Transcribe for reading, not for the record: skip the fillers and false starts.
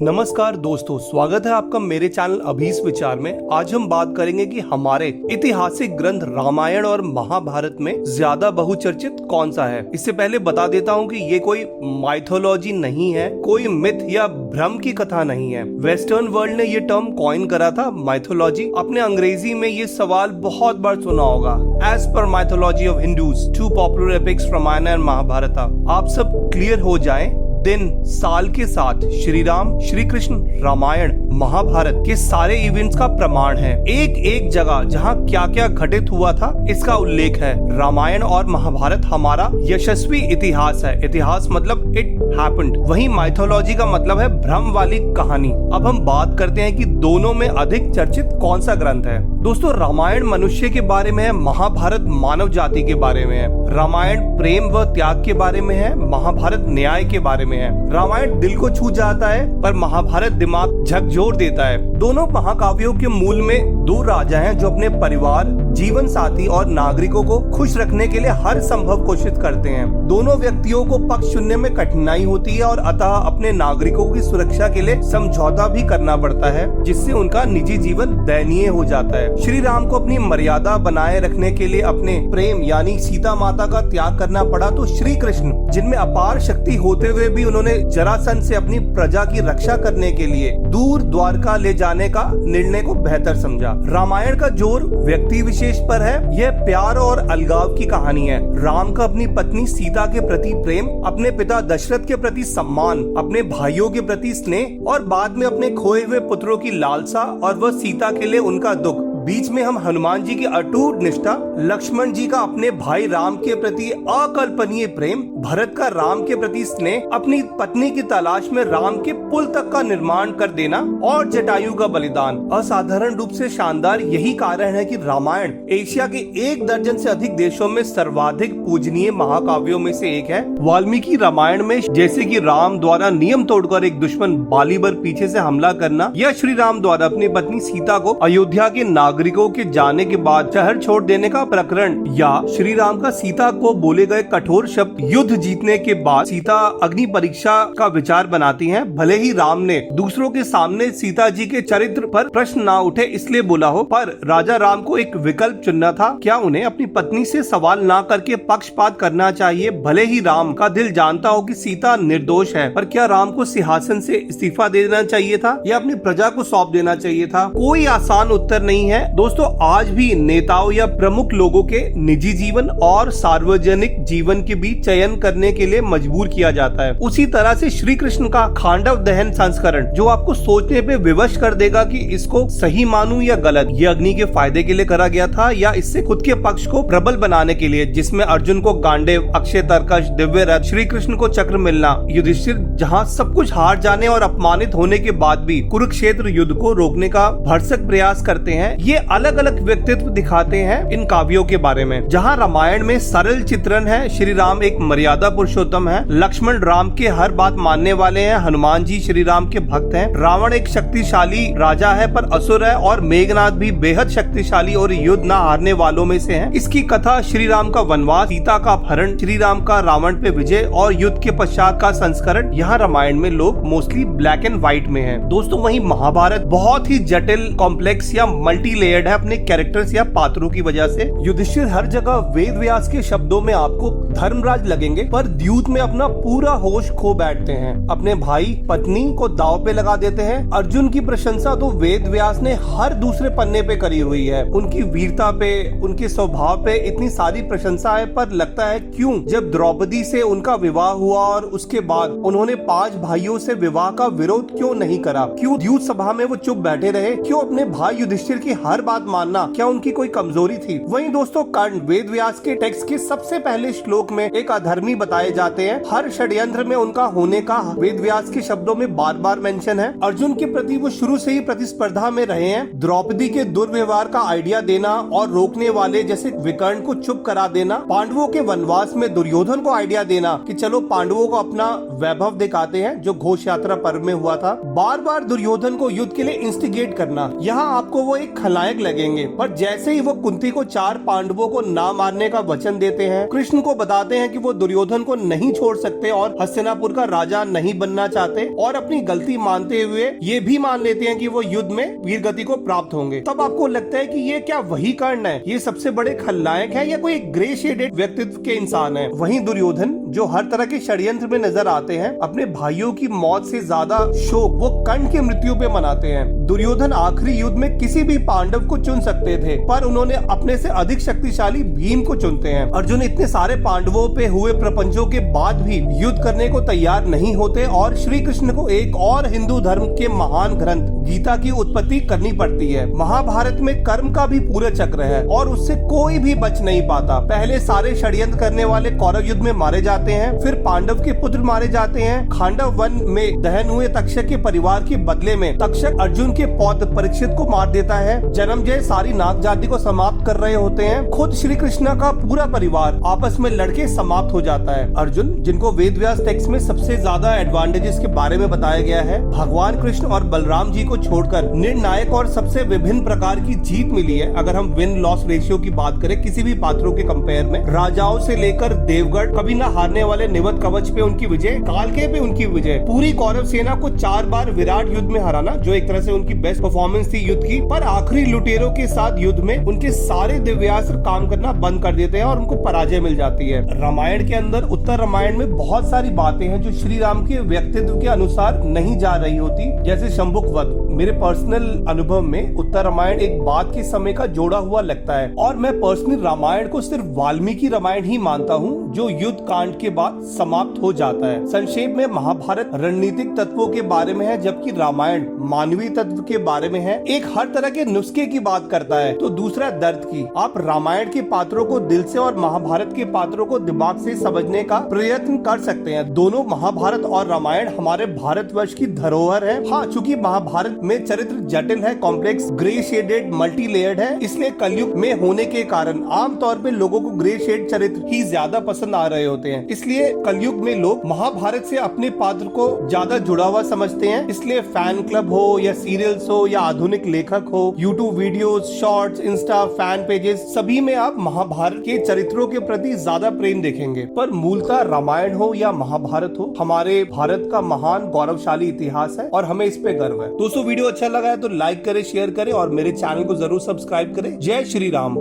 नमस्कार दोस्तों, स्वागत है आपका मेरे चैनल अभीस विचार में। आज हम बात करेंगे कि हमारे ऐतिहासिक ग्रंथ रामायण और महाभारत में ज्यादा बहुचर्चित कौन सा है। इससे पहले बता देता हूँ कि ये कोई माइथोलॉजी नहीं है, कोई मिथ या भ्रम की कथा नहीं है। वेस्टर्न वर्ल्ड ने ये टर्म कॉइन करा था, माइथोलॉजी। अपने अंग्रेजी में ये सवाल बहुत बार सुना होगा। As per mythology of Hindus, two popular epics Ramayana and Mahabharata. आप सब क्लियर हो जाएं, दिन साल के साथ श्री राम, श्री कृष्ण, रामायण, महाभारत के सारे इवेंट्स का प्रमाण है। एक एक जगह जहाँ क्या क्या घटित हुआ था इसका उल्लेख है। रामायण और महाभारत हमारा यशस्वी इतिहास है। इतिहास मतलब इट हैपेंड। वहीं माइथोलॉजी का मतलब है भ्रम वाली कहानी। अब हम बात करते हैं कि दोनों में अधिक चर्चित कौन सा ग्रंथ है। दोस्तों, रामायण मनुष्य के बारे में है, महाभारत मानव जाति के बारे में है। रामायण प्रेम व त्याग के बारे में है, महाभारत न्याय के बारे में है। रामायण दिल को छू जाता है पर महाभारत दिमाग झकझोर देता है। दोनों महाकाव्यों के मूल में दो राजा हैं जो अपने परिवार, जीवन साथी और नागरिकों को खुश रखने के लिए हर संभव कोशिश करते हैं। दोनों व्यक्तियों को पक्ष चुनने में कठिनाई होती है और अतः अपने नागरिकों की सुरक्षा के लिए समझौता भी करना पड़ता है, जिससे उनका निजी जीवन दयनीय हो जाता है। श्री राम को अपनी मर्यादा बनाए रखने के लिए अपने प्रेम यानी सीता माता का त्याग करना पड़ा, तो श्री कृष्ण, जिनमें अपार शक्ति होते हुए भी उन्होंने जरासंध से अपनी प्रजा की रक्षा करने के लिए दूर द्वारका ले जाने का निर्णय को बेहतर समझा। रामायण का जोर व्यक्ति विशेष पर है। यह प्यार और अलगाव की कहानी है। राम का अपनी पत्नी सीता के प्रति प्रेम, अपने पिता दशरथ के प्रति सम्मान, अपने भाइयों के प्रति स्नेह और बाद में अपने खोए हुए पुत्रों की लालसा और वह सीता के लिए उनका दुख। बीच में हम हनुमान जी की अटूट निष्ठा, लक्ष्मण जी का अपने भाई राम के प्रति अकल्पनीय प्रेम, भरत का राम के प्रति स्नेह, अपनी पत्नी की तलाश में राम के पुल तक का निर्माण कर देना और जटायु का बलिदान असाधारण रूप से शानदार। यही कारण है कि रामायण एशिया के 1 दर्जन से अधिक देशों में सर्वाधिक पूजनीय महाकाव्यों में से एक है। वाल्मीकि रामायण में जैसे कि राम द्वारा नियम तोड़कर एक दुश्मन बाली पर पीछे से हमला करना, या श्री राम द्वारा अपनी पत्नी सीता को अयोध्या के नागरिकों के जाने के बाद शहर छोड़ देने का प्रकरण, या श्री राम का सीता को बोले गए कठोर शब्द युद्ध जीतने के बाद सीता अग्नि परीक्षा का विचार बनाती हैं। भले ही राम ने दूसरों के सामने सीता जी के चरित्र पर प्रश्न ना उठे इसलिए बोला हो, पर राजा राम को एक विकल्प चुनना था। क्या उन्हें अपनी पत्नी से सवाल ना करके पक्षपात करना चाहिए? भले ही राम का दिल जानता हो कि सीता निर्दोष है, पर क्या राम को सिंहासन से इस्तीफा दे देना चाहिए था या अपनी प्रजा को सौंप देना चाहिए था? कोई आसान उत्तर नहीं है। दोस्तों, आज भी नेताओं या प्रमुख लोगों के निजी जीवन और सार्वजनिक जीवन के बीच चयन करने के लिए मजबूर किया जाता है। उसी तरह से श्री कृष्ण का खांडव दहन संस्करण, जो आपको सोचने पे विवश कर देगा कि इसको सही मानूं या गलत। ये अग्नि के फायदे के लिए करा गया था या इससे खुद के पक्ष को प्रबल बनाने के लिए, जिसमें अर्जुन को गांडीव, अक्षय तर्कश, दिव्य रथ, श्री कृष्ण को चक्र मिलना, युधिष्ठिर जहाँ सब कुछ हार जाने और अपमानित होने के बाद भी कुरुक्षेत्र युद्ध को रोकने का भरसक प्रयास करते हैं। ये अलग अलग व्यक्तित्व दिखाते हैं इन काव्यों के बारे में। जहाँ रामायण में सरल चित्रण है, श्री राम एक मर्यादा पुरुषोत्तम है, लक्ष्मण राम के हर बात मानने वाले हैं, हनुमान जी श्री राम के भक्त हैं, रावण एक शक्तिशाली राजा है पर असुर है, और मेघनाथ भी बेहद शक्तिशाली और युद्ध न हारने वालों में से है। इसकी कथा श्री राम का वनवास, सीता का अपहरण, श्री राम का रावण पे विजय और युद्ध के पश्चात का संस्करण। यहाँ रामायण में लोग मोस्टली ब्लैक एंड व्हाइट में है। दोस्तों, वहीं महाभारत बहुत ही जटिल, कॉम्प्लेक्स या मल्टी लेयर्ड है अपने कैरेक्टर्स या पात्रों की वजह से। युधिष्ठिर हर जगह वेद व्यास के शब्दों में आपको धर्मराज लगेंगे, पर द्यूत में अपना पूरा होश खो बैठते हैं, अपने भाई पत्नी को दांव पे लगा देते हैं। अर्जुन की प्रशंसा तो वेद व्यास ने हर दूसरे पन्ने पे करी हुई है। उनकी वीरता पे, उनके स्वभाव पे इतनी सारी प्रशंसा है, पर लगता है क्यों जब द्रौपदी से उनका विवाह हुआ और उसके बाद उन्होंने 5 भाइयों से विवाह का विरोध क्यों नहीं करा? क्यों द्यूत सभा में वो चुप बैठे रहे? क्यों अपने भाई युधिष्ठिर की हर बात मानना क्या उनकी कोई कमजोरी थी? वहीं दोस्तों, कर्ण वेद व्यास के टेक्स्ट के सबसे पहले श्लोक में एक अधर्मी बताए जाते हैं। हर षड्यंत्र में उनका होने का वेद व्यास के शब्दों में बार बार मेंशन है। अर्जुन के प्रति वो शुरू से ही प्रतिस्पर्धा में रहे हैं। द्रौपदी के दुर्व्यवहार का आइडिया देना और रोकने वाले जैसे विकर्ण को चुप करा देना, पांडवों के वनवास में दुर्योधन को आइडिया देना कि चलो पांडवों को अपना वैभव दिखाते हैं, जो घोष यात्रा पर्व में हुआ था। बार बार दुर्योधन को युद्ध के लिए इंस्टिगेट करना। यहाँ आपको वो एक खलनायक लगेंगे, पर जैसे ही वो कुंती को 4 पांडवों को ना मारने का वचन देते हैं, कृष्ण को बताते हैं कि वो दुर्योधन को नहीं छोड़ सकते और हस्तिनापुर का राजा नहीं बनना चाहते, और अपनी गलती मानते हुए ये भी मान लेते हैं कि वो युद्ध में वीर गति को प्राप्त होंगे। तब आपको लगता है कि ये क्या वही कर्ण है, ये सबसे बड़े खलनायक है या कोई ग्रे शेडेड व्यक्तित्व के इंसान है। वहीं दुर्योधन जो हर तरह के षड्यंत्र में नजर आते हैं, अपने भाइयों की मौत से ज्यादा शोक वो कर्ण की मृत्यु पे मनाते हैं। दुर्योधन आखिरी युद्ध में किसी भी पांडव को चुन सकते थे, पर उन्होंने अपने से अधिक शक्तिशाली भीम को चुनते हैं। अर्जुन इतने सारे पांडवों पे हुए प्रपंचों के बाद भी युद्ध करने को तैयार नहीं होते और श्री कृष्ण को एक और हिंदू धर्म के महान ग्रंथ गीता की उत्पत्ति करनी पड़ती है। महाभारत में कर्म का भी पूरा चक्र है और उससे कोई भी बच नहीं पाता। पहले सारे षड्यंत्र करने वाले कौरव युद्ध में मारे जाते हैं, फिर पांडव के पुत्र मारे जाते हैं। खांडव वन में दहन हुए तक्षक के परिवार के बदले में तक्षक अर्जुन के पौत्र परीक्षित को मार देता है। जन्मजय सारी नाग जाति को समाप्त कर रहे होते हैं। खुद श्री कृष्ण का पूरा परिवार आपस में लड़के समाप्त हो जाता है। अर्जुन, जिनको वेद व्यास टेक्स्ट में सबसे ज्यादा एडवांटेजेस के बारे में बताया गया है, भगवान कृष्ण और बलराम जी को छोड़कर निर्णायक और सबसे विभिन्न प्रकार की जीत मिली है। अगर हम विन लॉस रेशियो की बात करें किसी भी पात्रों के कंपेयर में, राजाओं से लेकर देवगढ़, कभी न हारने वाले निवत कवच पे उनकी विजय, कालके पे उनकी विजय, पूरी कौरव सेना को 4 बार विराट युद्ध में हराना, जो एक तरह से उनकी बेस्ट परफॉर्मेंस थी युद्ध की। पर आखिरी लुटेरों के साथ युद्ध में उनके सारे दिव्यास्त्र काम करना बंद कर देते हैं और उनको पराजय मिल जाती है। रामायण के अंदर, उत्तर रामायण में बहुत सारी बातें हैं जो श्री राम के व्यक्तित्व के अनुसार नहीं जा रही होती, जैसे शंभुक वध। मेरे पर्सनल अनुभव में उत्तर रामायण एक बात के समय का जोड़ा हुआ लगता है, और मैं पर्सनल रामायण को सिर्फ वाल्मीकि रामायण ही मानता हूँ, जो युद्ध कांड के बाद समाप्त हो जाता है। संक्षेप में महाभारत रणनीतिक तत्वों के बारे में है, जबकि रामायण मानवीय तत्व के बारे में है। एक हर तरह के नुस्खे की बात करता है तो दूसरा दर्द की। आप रामायण के पात्रों को दिल से और महाभारत के पात्रों को दिमाग से समझने का प्रयत्न कर सकते हैं। दोनों महाभारत और रामायण हमारे भारतवर्ष की धरोहर है। हाँ, चूंकि महाभारत में चरित्र जटिल है, complex, grey shaded, multi layered है, इसलिए कलयुग में होने के कारण आमतौर पे लोगों को ग्रे शेड चरित्र ही ज्यादा पसंद आ रहे होते हैं। इसलिए कलयुग में लोग महाभारत से अपने पात्र को ज्यादा जुड़ा हुआ समझते हैं। इसलिए फैन क्लब हो या सीरियल्स हो या आधुनिक लेखक हो, YouTube videos, shorts, Insta, fan pages, सभी में आप महाभारत के चरित्रों के प्रति ज्यादा प्रेम देखेंगे। पर मूलतः रामायण हो या महाभारत हो, हमारे भारत का महान गौरवशाली इतिहास है और हमें इस पे गर्व है। दोस्तों, वीडियो अच्छा लगा है तो लाइक करें, शेयर करें और मेरे चैनल को जरूर सब्सक्राइब करें। जय श्री राम।